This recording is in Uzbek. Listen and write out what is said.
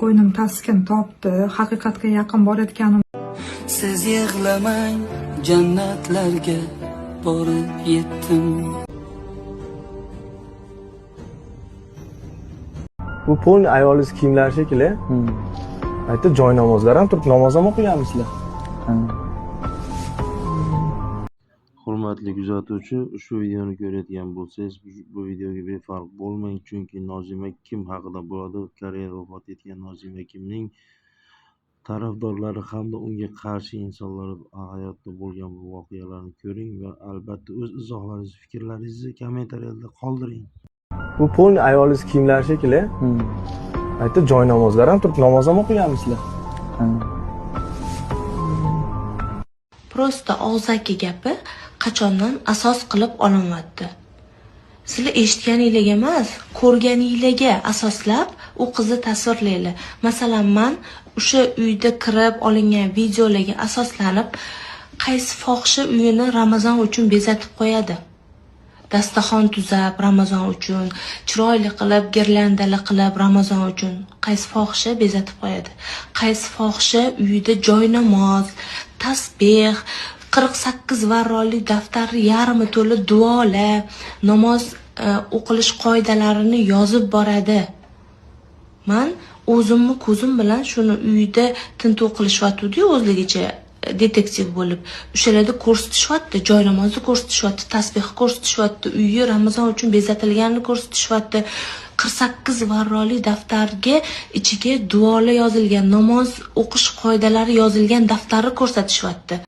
ko'nglim taskin topdi, haqiqatga yaqin borayotganim. Siz yig'lamang, jannatlarga borib yetdim. Bu polni ayoliz kiyimlari shekilli. Aytdi, joy namozlar ham turib namoz ham o'qiganmisizlar. Hurmatli kuzatuvchi, ushbu videoni ko'rayotgan bo'lsangiz, bu videoga befarq bo'lmang, chunki Nozima Kim haqida bo'ladi. Koreyada vafot etgan Nozima Kimning tarafdorlari hamda unga qarshi insonlar hayotda bo'lgan bu voqealarni ko'ring va albatta o'z izohlaringizni, fikrlaringizni kommentariyada qoldiring. Bu polni ayoliz kiyimlari shekilli. Aytdi, joy namozlar ham turib namoz ham o'qiganmisizlar. Prosta og'zaki gapi qachondan asos qilib olinyapti. Sizlar eshitganingizga emas, ko'rganingizga asoslab u qizni tasvirlayli. Masalan, men o'sha uyda kirib olingan videolarga asoslanib, qaysi fohisha uyini Ramazon uchun bezatib qo'yadi. Dasturxon tuzab Ramazon uchun, chiroyli qilib, girlandali qilib Ramazon uchun qaysi fohisha bezatib qo'yadi. Qaysi fohisha uyida joy namoz, tasbeh, 48 varroli daftari yarmi to'la duolar, namoz o'qilish qoidalarini yozib boradi. Men o'zimni ko'zim bilan shuni uyida tintuv qilishyapti-ku, o'zligicha detektiv bo'lib. O'shalarda ko'rsatishyapti, joy namozni ko'rsatishyapti, tasbeh ko'rsatishyapti, uyi Ramazon uchun bezatilganini ko'rsatishyapti. 48 varroli daftarga ichiga duolar yozilgan, namoz o'qish qoidalari yozilgan daftarni ko'rsatishyapti.